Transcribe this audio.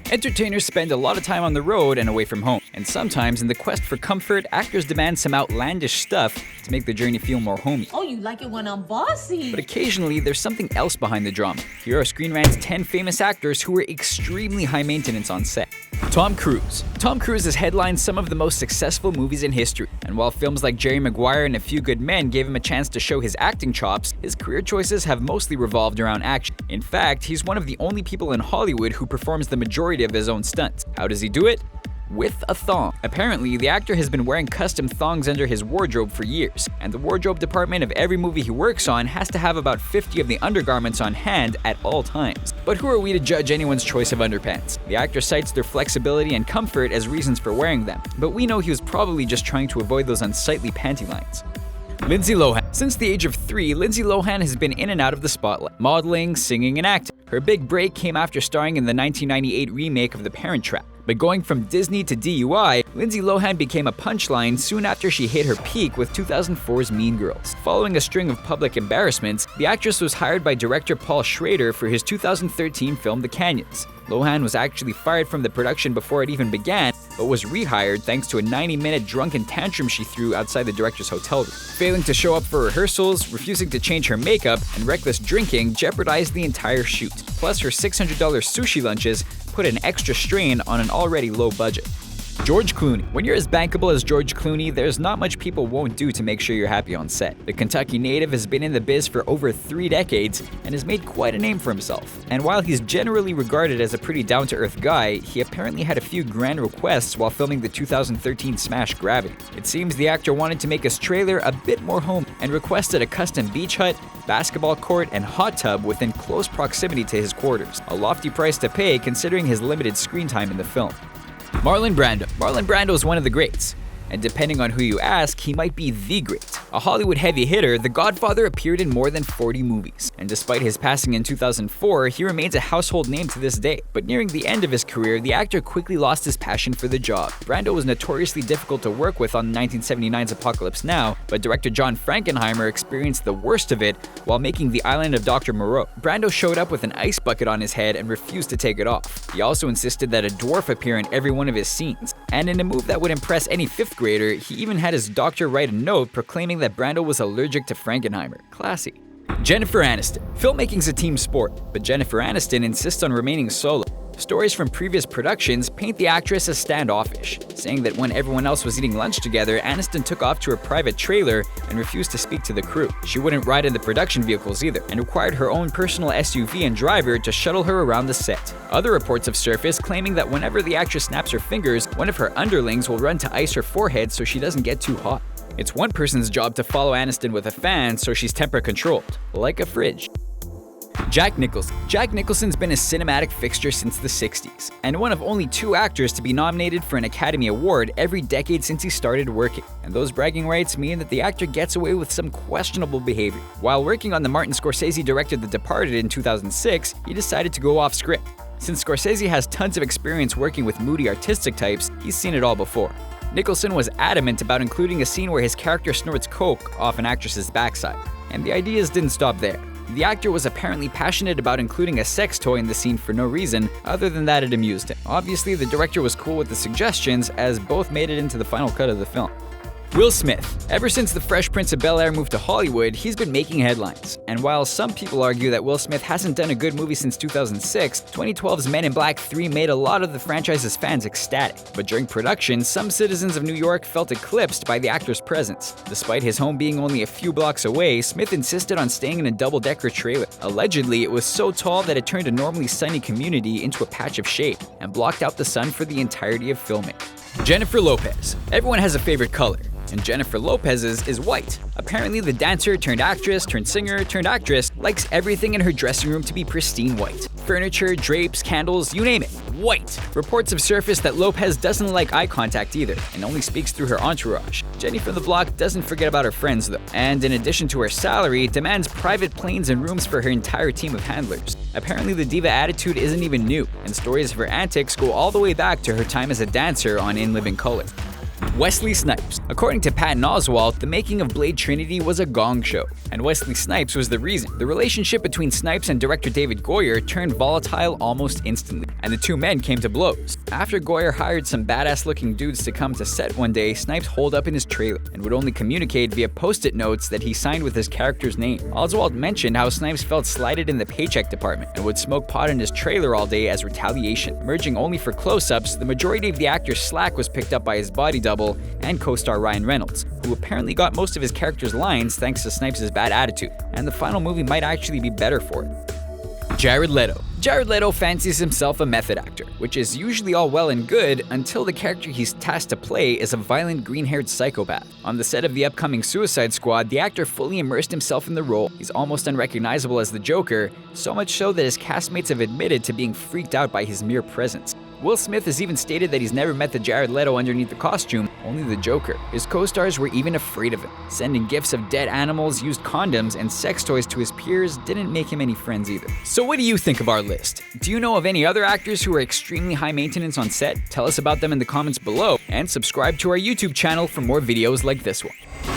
Entertainers spend a lot of time on the road and away from home, and sometimes in the quest for comfort, actors demand some outlandish stuff to make the journey feel more homey. Oh, you like it when I'm bossy. But occasionally, there's something else behind the drama. Here are Screen Rant's 10 famous actors who were extremely high maintenance on set. Tom Cruise. Tom Cruise has headlined some of the most successful movies in history, and while films like Jerry Maguire and A Few Good Men gave him a chance to show his acting chops, his career choices have mostly revolved around action. In fact, he's one of the only people in Hollywood who performs the majority of his own stunts. How does he do it? With a thong. Apparently, the actor has been wearing custom thongs under his wardrobe for years, and the wardrobe department of every movie he works on has to have about 50 of the undergarments on hand at all times. But who are we to judge anyone's choice of underpants? The actor cites their flexibility and comfort as reasons for wearing them, but we know he was probably just trying to avoid those unsightly panty lines. Lindsay Lohan. Since the age of 3, Lindsay Lohan has been in and out of the spotlight, modeling, singing, and acting. Her big break came after starring in the 1998 remake of The Parent Trap. But going from Disney to DUI, Lindsay Lohan became a punchline soon after she hit her peak with 2004's Mean Girls. Following a string of public embarrassments, the actress was hired by director Paul Schrader for his 2013 film The Canyons. Lohan was actually fired from the production before it even began, but was rehired thanks to a 90-minute drunken tantrum she threw outside the director's hotel room. Failing to show up for rehearsals, refusing to change her makeup, and reckless drinking jeopardized the entire shoot. Plus, her $600 sushi lunches put an extra strain on an already low budget. George Clooney. When you're as bankable as George Clooney, there's not much people won't do to make sure you're happy on set. The Kentucky native has been in the biz for over 3 decades and has made quite a name for himself. And while he's generally regarded as a pretty down-to-earth guy, he apparently had a few grand requests while filming the 2013 smash Gravity. It seems the actor wanted to make his trailer a bit more homey and requested a custom beach hut, basketball court, and hot tub within close proximity to his quarters. A lofty price to pay considering his limited screen time in the film. Marlon Brando. Marlon Brando is one of the greats, and depending on who you ask, he might be the great. A Hollywood heavy hitter, The Godfather appeared in more than 40 movies, and despite his passing in 2004, he remains a household name to this day. But nearing the end of his career, the actor quickly lost his passion for the job. Brando was notoriously difficult to work with on 1979's Apocalypse Now, but director John Frankenheimer experienced the worst of it while making The Island of Dr. Moreau. Brando showed up with an ice bucket on his head and refused to take it off. He also insisted that a dwarf appear in every one of his scenes, and in a move that would impress any 5th grader, he even had his doctor write a note proclaiming that Brando was allergic to Frankenheimer. Classy. Jennifer Aniston. Filmmaking's a team sport, but Jennifer Aniston insists on remaining solo. Stories from previous productions paint the actress as standoffish, saying that when everyone else was eating lunch together, Aniston took off to her private trailer and refused to speak to the crew. She wouldn't ride in the production vehicles either, and required her own personal SUV and driver to shuttle her around the set. Other reports have surfaced claiming that whenever the actress snaps her fingers, one of her underlings will run to ice her forehead so she doesn't get too hot. It's one person's job to follow Aniston with a fan so she's temper controlled, like a fridge. Jack Nicholson. Jack Nicholson's been a cinematic fixture since the 60s, and one of only 2 actors to be nominated for an Academy Award every decade since he started working. And those bragging rights mean that the actor gets away with some questionable behavior. While working on the Martin Scorsese-directed The Departed in 2006, he decided to go off script. Since Scorsese has tons of experience working with moody artistic types, he's seen it all before. Nicholson was adamant about including a scene where his character snorts coke off an actress's backside, and the ideas didn't stop there. The actor was apparently passionate about including a sex toy in the scene for no reason, other than that it amused him. Obviously, the director was cool with the suggestions, as both made it into the final cut of the film. Will Smith. Ever since The Fresh Prince of Bel-Air moved to Hollywood, he's been making headlines. And while some people argue that Will Smith hasn't done a good movie since 2006, 2012's Men in Black 3 made a lot of the franchise's fans ecstatic. But during production, some citizens of New York felt eclipsed by the actor's presence. Despite his home being only a few blocks away, Smith insisted on staying in a double-decker trailer. Allegedly, it was so tall that it turned a normally sunny community into a patch of shade and blocked out the sun for the entirety of filming. Jennifer Lopez. Everyone has a favorite color, and Jennifer Lopez's is white. Apparently, the dancer turned actress turned singer turned actress likes everything in her dressing room to be pristine white. Furniture, drapes, candles, you name it, white. Reports have surfaced that Lopez doesn't like eye contact either, and only speaks through her entourage. Jenny from the block doesn't forget about her friends though, and in addition to her salary, demands private planes and rooms for her entire team of handlers. Apparently, the diva attitude isn't even new, and stories of her antics go all the way back to her time as a dancer on In Living Color. Wesley Snipes. According to Patton Oswalt, the making of Blade Trinity was a gong show, and Wesley Snipes was the reason. The relationship between Snipes and director David Goyer turned volatile almost instantly, and the two men came to blows. After Goyer hired some badass-looking dudes to come to set one day, Snipes holed up in his trailer and would only communicate via post-it notes that he signed with his character's name. Oswalt mentioned how Snipes felt slighted in the paycheck department and would smoke pot in his trailer all day as retaliation. Emerging only for close-ups, the majority of the actor's slack was picked up by his body double and co-star Ryan Reynolds, who apparently got most of his character's lines thanks to Snipes' bad attitude, and the final movie might actually be better for it. Jared Leto. Jared Leto fancies himself a method actor, which is usually all well and good until the character he's tasked to play is a violent green-haired psychopath. On the set of the upcoming Suicide Squad, the actor fully immersed himself in the role. He's almost unrecognizable as the Joker, so much so that his castmates have admitted to being freaked out by his mere presence. Will Smith has even stated that he's never met the Jared Leto underneath the costume, only the Joker. His co-stars were even afraid of him. Sending gifts of dead animals, used condoms, and sex toys to his peers didn't make him any friends either. So what do you think of our list? Do you know of any other actors who are extremely high maintenance on set? Tell us about them in the comments below, and subscribe to our YouTube channel for more videos like this one.